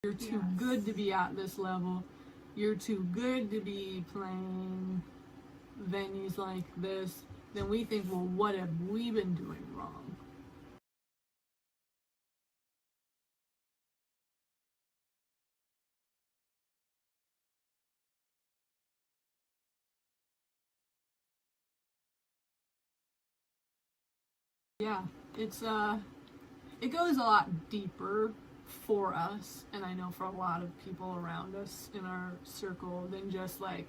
You're too good to be at this level. You're too good to be playing venues like this. Then we think, well, what have we been doing wrong? Yeah, it goes a lot deeper for us, and I know for a lot of people around us in our circle, than just like,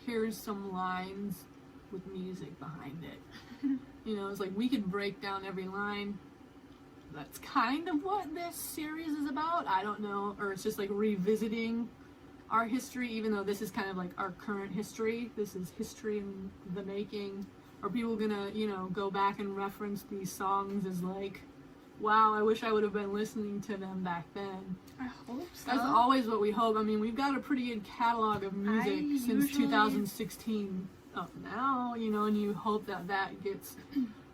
here's some lines with music behind it. You know, it's like we could break down every line. That's kind of what this series is about. I don't know, or it's just like revisiting our history, even though this is kind of like our current history. This is history in the making. Are people gonna, you know, go back and reference these songs as like, wow, I wish I would have been listening to them back then? I hope so. That's always what we hope. I mean, we've got a pretty good catalog of music since 2016 up now, you know, and you hope that that gets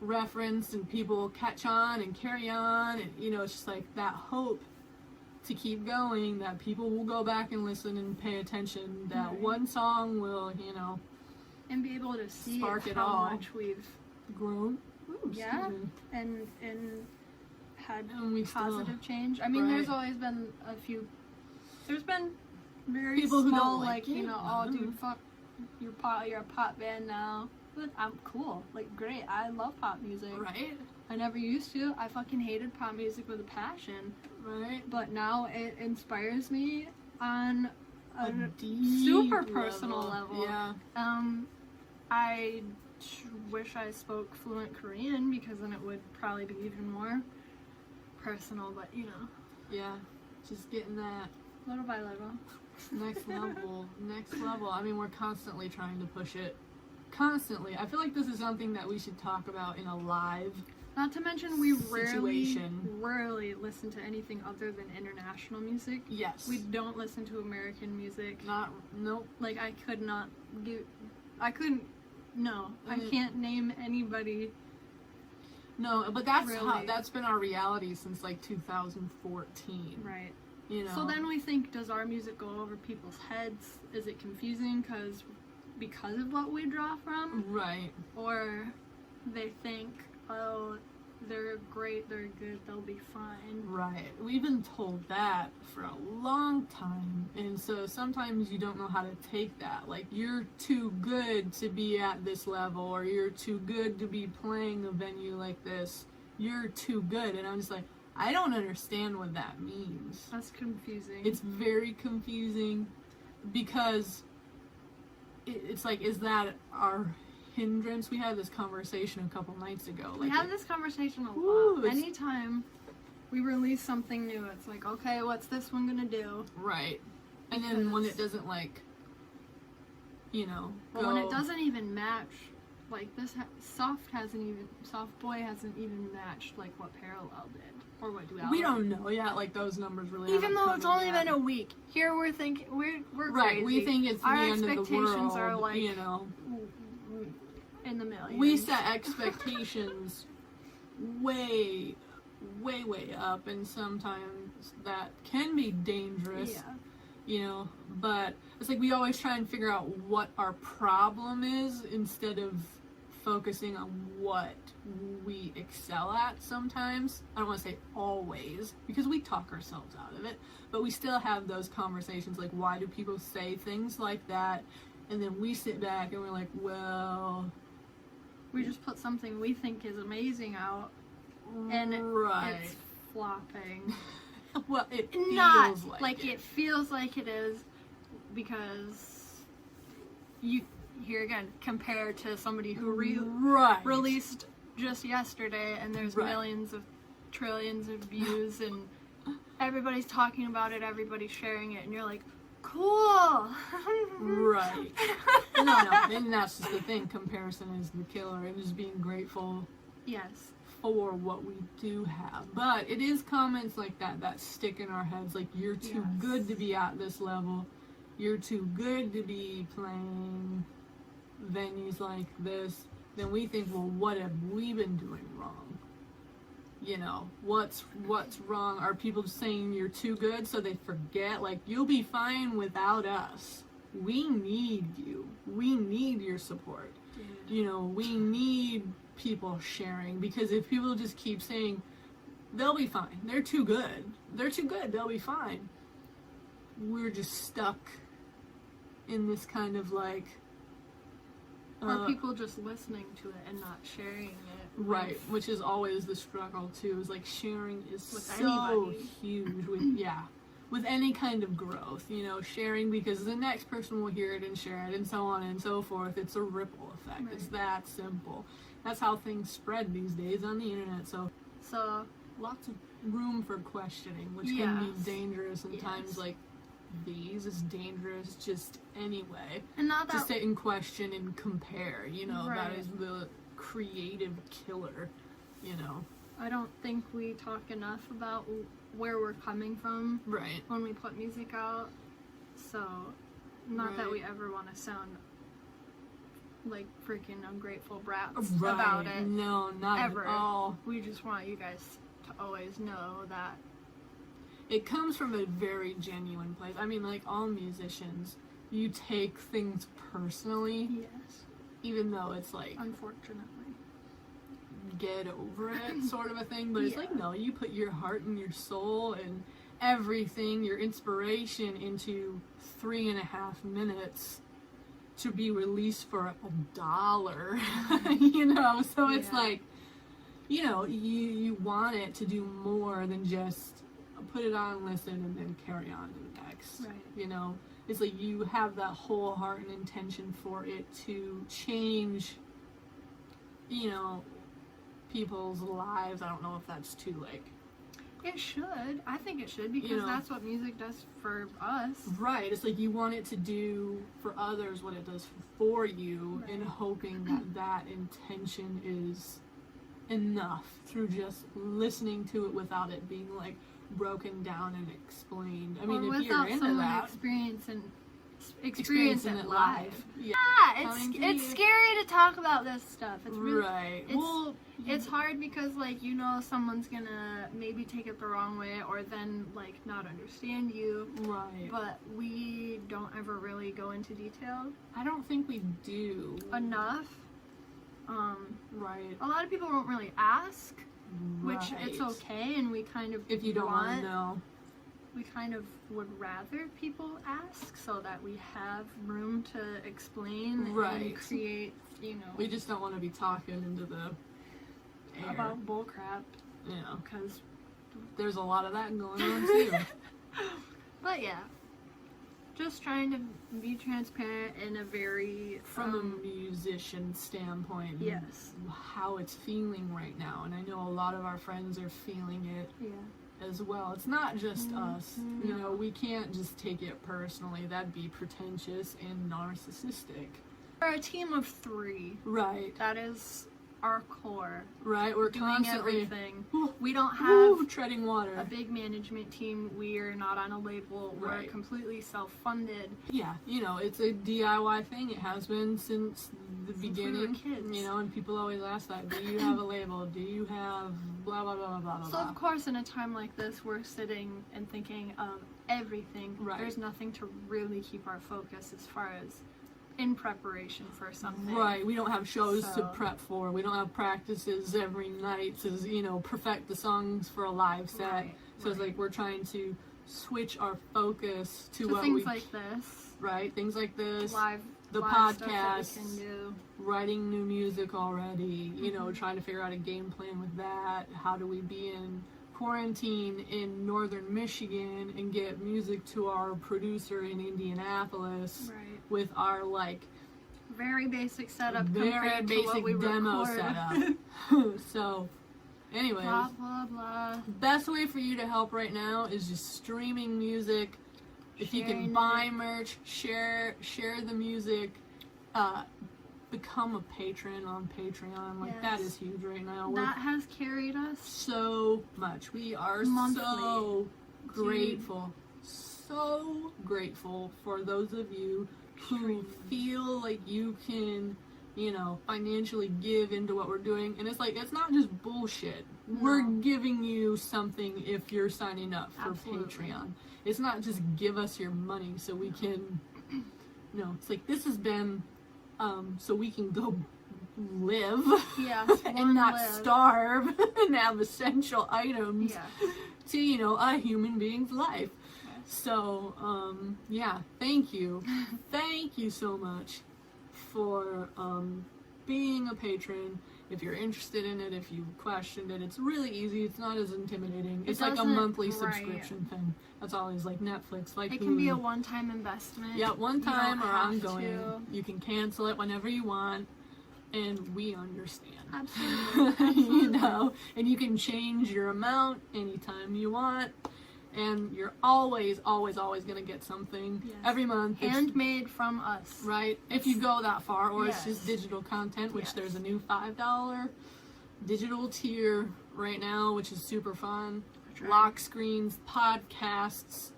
referenced and people catch on and carry on, and, you know, it's just like that hope to keep going, that people will go back and listen and pay attention, that one song will, you know, and be able to see spark it how all. much we've grown. Ooh, yeah, excuse me. and had And we positive still, change. I mean, right. there's always been a few. There's been very People who small, don't like you it. know, oh dude, fuck, you're a pop band now. But I'm cool, like great. I love pop music. right, I never used to. I fucking hated pop music with a passion. right, But now it inspires me on a deep super personal level. Yeah, I wish I spoke fluent Korean, because then it would probably be even more personal, but you know, yeah, just getting that little by little. next level. I mean, we're constantly trying to push it. Constantly. I feel like this is something that we should talk about in a live Not to mention, we situation. rarely listen to anything other than international music. Yes. We don't listen to American music. Nope. Like, I can't name anybody. No, but Really. that's been our reality since like 2014. Right. You know. So then we think, does our music go over people's heads? Is it confusing because of what we draw from? Right. Or they think, oh, they're great, they're good, they'll be fine. Right. We've been told that for a long time. And so sometimes you don't know how to take that. Like, you're too good to be at this level, or you're too good to be playing a venue like this. You're too good. And I'm just like, I don't understand what that means. That's confusing. It's very confusing, because it's like, is that our hindrance? We had this conversation a couple nights ago. We Like, have this conversation a Ooh, lot. it's- Anytime we release something new, it's like, okay, what's this one gonna do? right. And then when it doesn't, like, you know, But when it doesn't even match, like this, SOFTBOY hasn't even matched like what Parallel did or what Duality. we don't know yet, like, those numbers really Even haven't though come it's in only yet. been a week. Here we're thinking we're right, crazy. we think it's the Our end of the expectations world, are like, you know. in the millions. We set expectations way up, and sometimes that can be dangerous. Yeah. You know, but it's like we always try and figure out what our problem is instead of focusing on what we excel at sometimes. I don't want to say always, because we talk ourselves out of it, but we still have those conversations like, why do people say things like that? And then we sit back and we're like, well, We just put something we think is amazing out, and right. it's flopping. Well, it feels Not like it feels like it is, because you here again compare to somebody who right. released just yesterday, and there's Right. millions of trillions of views, and everybody's talking about it, everybody's sharing it, and you're like, cool. Right. No, and that's just the thing. Comparison is the killer, and just being grateful Yes. for what we do have. But it is comments like that stick in our heads, like, you're too Yes. good to be at this level. You're too good to be playing venues like this. Then we think, well, what have we been doing wrong? you know, what's wrong? Are people saying you're too good so they forget? Like, you'll be fine without us. We need you. We need your support. You know, we need people sharing, because if people just keep saying they'll be fine, they're too good, they'll be fine, we're just stuck in this kind of like or people just listening to it and not sharing it. Right, which is always the struggle too, is like sharing is With so anybody. huge with any kind of growth, you know, sharing, because the next person will hear it and share it and so on and so forth. It's a ripple effect. Right. It's that simple. That's how things spread these days on the internet. So lots of room for questioning, which can be dangerous, and times like these is dangerous just anyway. And not to that sit and question and compare, you know, that Right. is the creative killer, you know. I don't think we talk enough about where we're coming from Right. when we put music out. So, not that Right. we ever want to sound like freaking ungrateful brats Right. about it. No, not Ever. at all. We just want you guys to always know that. It comes from a very genuine place. I mean, like all musicians, you take things personally, Yes. even though it's like, Unfortunately. get over it sort of a thing, but it's like, Yeah. no, you put your heart and your soul and everything, your inspiration, into 3.5 minutes to be released for $1, you know. So it's Yeah. like, you know, you want it to do more than just put it on, listen, and then carry on to the next. Right. You know, it's like you have that whole heart and intention for it to change, you know, people's lives. I don't know if that's too like, It should. I think it should, because You know. that's what music does for us. right, it's like you want it to do for others what it does for you, and Right. hoping that that intention is enough through just listening to it without it being like broken down and explained. I mean, or if you're without into someone that, experiencing experiencing it it live. Yeah, Yeah, Coming to it's you. scary to talk about this stuff. It's really right. it's- Well, it's hard because, like, you know, someone's gonna maybe take it the wrong way, or then like not understand you. right. But we don't ever really go into detail I don't think we do. enough. Right. A lot of people won't really ask, which it's Right. okay, and we kind of If you don't want to know. we kind of would rather people ask so that we have room to explain Right. and create, you know, We just don't want to be talking into the air. about bullcrap, you know, because there's a lot of that going on too. but yeah, just trying to be transparent in a very From a musician standpoint, yes, how it's feeling right now, and I know a lot of our friends are feeling it yeah, as well. It's not just us, you No. know. We can't just take it personally. That'd be pretentious and narcissistic. we're a team of 3. Right. That is our core. Right. We're Doing constantly everything. Woo, We don't have woo, treading water. a big management team. We are not on a label. We're Right. completely self-funded. Yeah, you know, it's a DIY thing. It has been since the Since we were beginning. kids. You know, and people always ask that. Do you have a label? Do you have blah blah blah blah blah So blah? of course, in a time like this, we're sitting and thinking of everything. Right. There's nothing to really keep our focus as far as in preparation for something. Right, we don't have shows to So- prep for. We don't have practices every night to, you know, perfect the songs for a live set. Right, So it's right. like we're trying to switch our focus to So what things we like this, right, things like this, live, the live stuff podcasts, that we can do. writing new music already, you know, Mhm. trying to figure out a game plan with that. How do we be in quarantine in northern Michigan and get music to our producer in Indianapolis Right. with our like Very basic setup very compared to what basic we demo record. setup. So, anyways, blah blah blah. best way for you to help right now is just streaming music. If you Sharing can it. buy merch, share the music, become a patron on Patreon. Like that Yes. is huge right now. We're That has carried us. so much. We are Monthly. so grateful. So grateful for those of you who Streaming. feel like you can you know, financially give into what we're doing. And it's like, it's not just bullshit. No. We're giving you something if you're signing up for Absolutely. Patreon. It's not just give us your money so we can, no, it's like, this has been, so we can go live Yeah, and not live. starve and have essential items Yeah. to, you know, a human being's life. Yes. So, yeah, thank you. Thank you so much for being a patron. If you're interested in it, if you questioned it, it's really easy. It's not as intimidating. It's like a doesn't- monthly right. subscription thing. That's always like Netflix, like It can be a Hulu. one-time investment. Yeah, one You don't time or have ongoing. to. You can cancel it whenever you want, and we understand. Absolutely. You know, and you can change your amount anytime you want, and you're always going to get something Yes. every month. It's- Handmade from us. right? If you go that far, or it's Yes. just digital content, which Yes. there's a new $5 digital tier right now, which is super fun. Right. Lock screens, podcasts,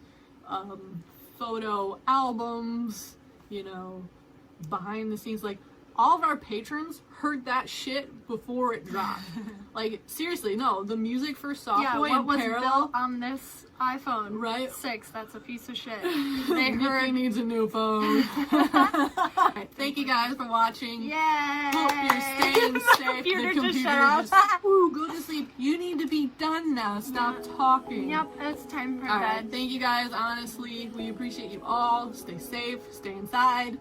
photo albums, you know, behind the scenes. Like, all of our patrons heard that shit before it dropped. Like, seriously, no, the music for SOFTBOY Yeah, what in was parallel. built on this iPhone Right. 6, that's a piece of shit. They Nikki heard. needs a new phone. Alright, thank you guys for watching. Yay! Hope you're staying safe. Computer The just shut off. just ooh, go to sleep. You need to be done now. Stop talking. Yep, it's time for Alright, bed. thank you guys. Honestly, we appreciate you all. Stay safe. Stay inside.